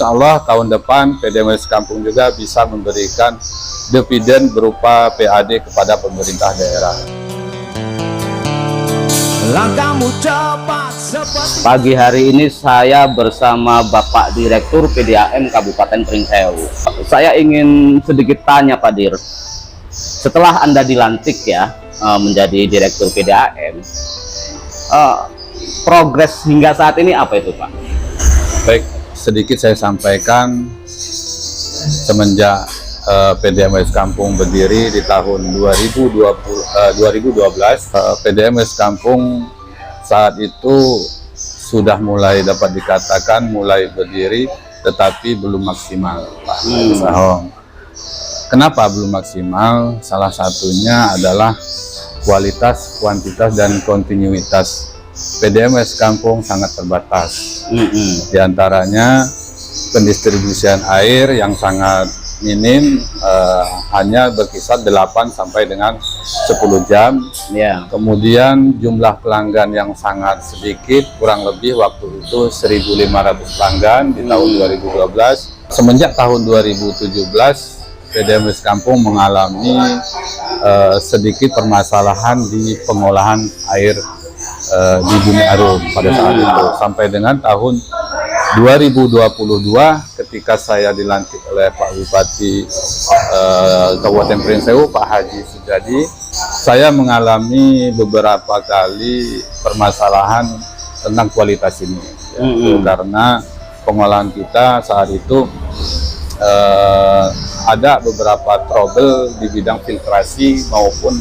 Insya Allah tahun depan PDAM Kampung juga bisa memberikan dividen berupa PAD kepada pemerintah daerah. Pagi hari ini saya bersama Bapak Direktur PDAM Kabupaten Pringsewu. Saya ingin sedikit tanya Pak Dir, setelah Anda dilantik ya menjadi Direktur PDAM, progres hingga saat ini apa itu Pak? Baik, sedikit saya sampaikan semenjak PDAM Kampung berdiri di tahun 2012, PDAM Kampung saat itu sudah mulai dapat dikatakan mulai berdiri, tetapi belum maksimal, Pak Sahong. Kenapa belum maksimal? Salah satunya adalah kualitas, kuantitas, dan kontinuitas PDAM Kampung sangat terbatas. Di antaranya pendistribusian air yang sangat minim, hanya berkisar 8 sampai dengan 10 jam. Kemudian jumlah pelanggan yang sangat sedikit, kurang lebih waktu itu 1.500 pelanggan di tahun 2012. Semenjak tahun 2017, PDAM Kampung mengalami sedikit permasalahan di pengolahan air di Bumi Arum pada saat itu, sampai dengan tahun 2022 ketika saya dilantik oleh Pak Bupati Kabupaten Pringsewu, Pak Haji Sujadi, saya mengalami beberapa kali permasalahan tentang kualitas ini, karena pengolahan kita saat itu ada beberapa trouble di bidang filtrasi maupun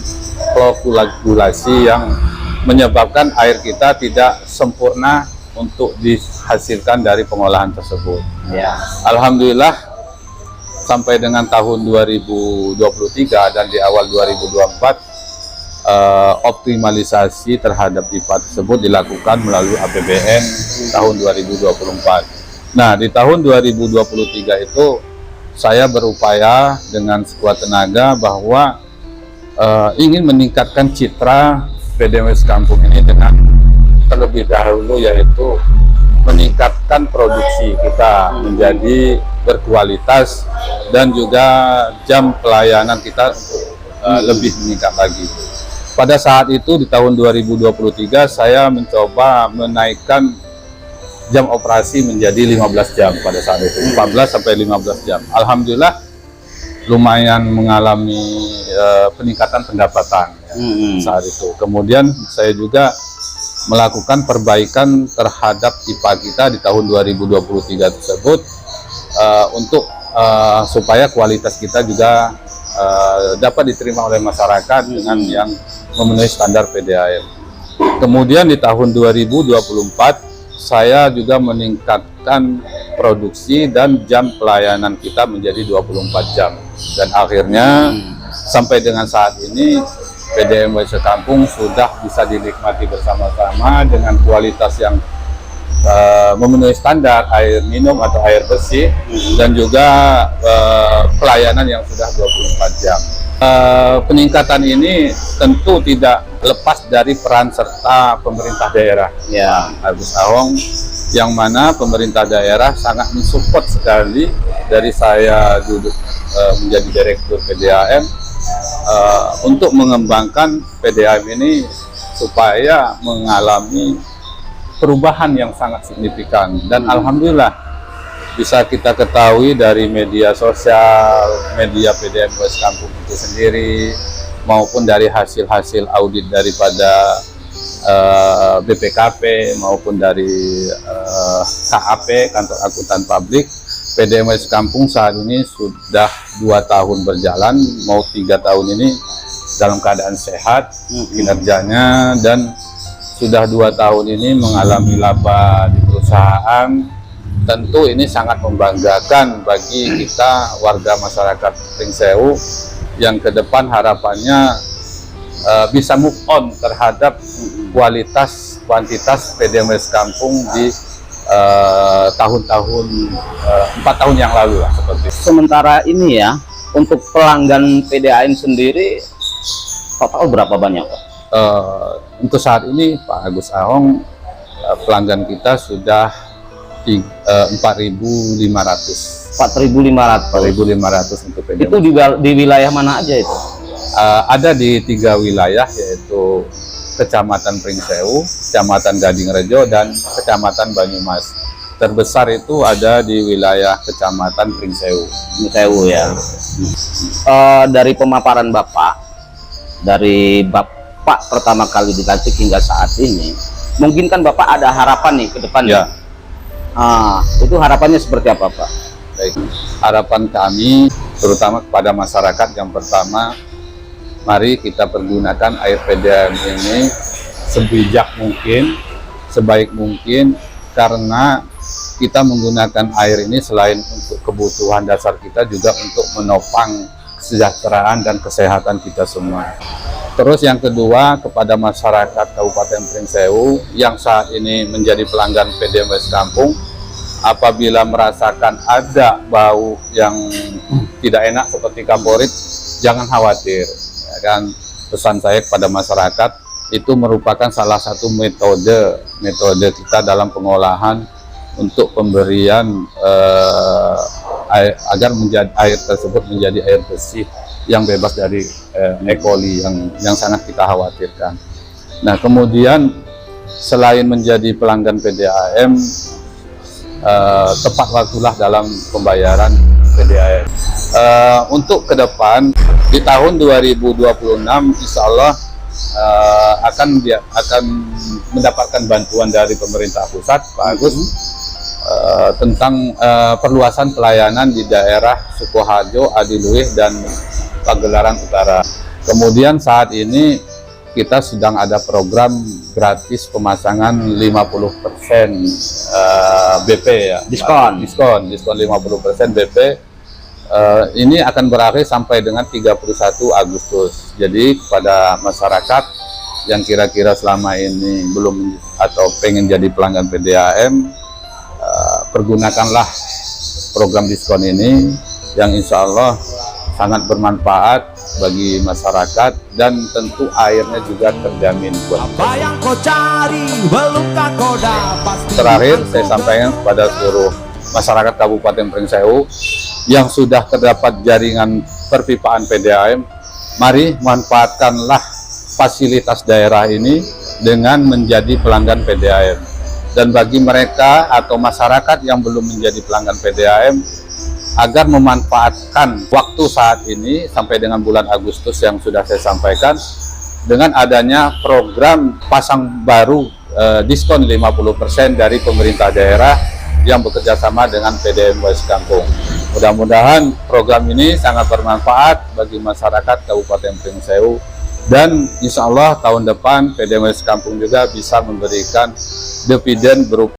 koagulasi yang menyebabkan air kita tidak sempurna untuk dihasilkan dari pengolahan tersebut. Alhamdulillah sampai dengan tahun 2023 dan di awal 2024 optimalisasi terhadap pipa tersebut dilakukan melalui APBN tahun 2024. Nah, di tahun 2023 itu saya berupaya dengan sekuat tenaga bahwa ingin meningkatkan citra PDAM Kampung ini dengan terlebih dahulu, yaitu meningkatkan produksi kita menjadi berkualitas dan juga jam pelayanan kita lebih meningkat lagi. Pada saat itu di tahun 2023 saya mencoba menaikkan jam operasi menjadi 15 jam pada saat itu, 14 sampai 15 jam. Alhamdulillah lumayan mengalami peningkatan pendapatan saat itu. Kemudian saya juga melakukan perbaikan terhadap pipa kita di tahun 2023 tersebut untuk supaya kualitas kita juga dapat diterima oleh masyarakat dengan yang memenuhi standar PDAM. Kemudian di tahun 2024 saya juga meningkatkan produksi dan jam pelayanan kita menjadi 24 jam. Dan akhirnya sampai dengan saat ini PDAM Kampung sudah bisa dinikmati bersama-sama dengan kualitas yang memenuhi standar air minum atau air bersih, dan juga pelayanan yang sudah 24 jam. Peningkatan ini tentu tidak lepas dari peran serta pemerintah daerah, Agus Ahong, yang mana pemerintah daerah sangat mensupport sekali dari saya duduk menjadi Direktur PDAM untuk mengembangkan PDAM ini supaya mengalami perubahan yang sangat signifikan. Dan alhamdulillah bisa kita ketahui dari media sosial, media PDAM Kampung itu sendiri, maupun dari hasil-hasil audit daripada BPKP maupun dari KAP, Kantor Akuntan Publik, PDAM Kampung saat ini sudah 2 tahun berjalan, mau 3 tahun ini dalam keadaan sehat kinerjanya, dan sudah 2 tahun ini mengalami laba di perusahaan. Tentu ini sangat membanggakan bagi kita warga masyarakat Pringsewu yang ke depan harapannya bisa move on terhadap kualitas kuantitas PDAM Kampung di tahun-tahun 4 tahun yang lalu lah, seperti itu. Sementara ini ya, untuk pelanggan PDAM sendiri total berapa banyak Pak? Untuk saat ini Pak Agus Ahong, pelanggan kita sudah 4.500. 4.500. 4.500 untuk PDAM. Itu di wilayah mana aja itu? Ada di 3 wilayah, yaitu Kecamatan Pringsewu, Kecamatan Gading Rejo, dan Kecamatan Banyumas. Terbesar itu ada di wilayah Kecamatan Pringsewu. Pringsewu ya. Dari pemaparan Bapak, dari Bapak pertama kali dilantik hingga saat ini, mungkin kan Bapak ada harapan nih ke depan Ya. Itu harapannya seperti apa, Pak? Baik. Harapan kami terutama kepada masyarakat, yang pertama, mari kita pergunakan air PDAM ini sebijak mungkin, sebaik mungkin, karena kita menggunakan air ini selain untuk kebutuhan dasar kita, juga untuk menopang kesejahteraan dan kesehatan kita semua. Terus yang kedua, kepada masyarakat Kabupaten Pringsewu yang saat ini menjadi pelanggan PDAM West Kampung, apabila merasakan ada bau yang tidak enak seperti kamporit, jangan khawatir. Ya kan, pesan saya kepada masyarakat, itu merupakan salah satu metode kita dalam pengolahan untuk pemberian agar air tersebut menjadi air bersih yang bebas dari E. coli yang sangat kita khawatirkan. Nah, kemudian selain menjadi pelanggan PDAM, tepat waktulah dalam pembayaran PDAM. Untuk ke depan di tahun 2026, insya Allah akan mendapatkan bantuan dari pemerintah pusat, Pak Agus, tentang perluasan pelayanan di daerah Sukoharjo, Adiluwih, dan Pagelaran Utara. Kemudian saat ini kita sedang ada program gratis pemasangan 50% BP ya. Diskon 50% BP. Ini akan berakhir sampai dengan 31 Agustus. Jadi kepada masyarakat yang kira-kira selama ini belum atau pengen jadi pelanggan PDAM, pergunakanlah program diskon ini yang insya Allah sangat bermanfaat bagi masyarakat, dan tentu airnya juga terjamin buat kita. Apa yang kau cari belumkah kau dapat. Terakhir saya sampaikan kepada seluruh masyarakat Kabupaten Pringsewu yang sudah terdapat jaringan perpipaan PDAM, mari manfaatkanlah fasilitas daerah ini dengan menjadi pelanggan PDAM. Dan bagi mereka atau masyarakat yang belum menjadi pelanggan PDAM, agar memanfaatkan waktu saat ini sampai dengan bulan Agustus yang sudah saya sampaikan, dengan adanya program pasang baru diskon 50% dari pemerintah daerah yang bekerja sama dengan PDAM West Kampung. Mudah-mudahan program ini sangat bermanfaat bagi masyarakat Kabupaten Pringsewu, dan insya Allah tahun depan PDAM West Kampung juga bisa memberikan dividen berupa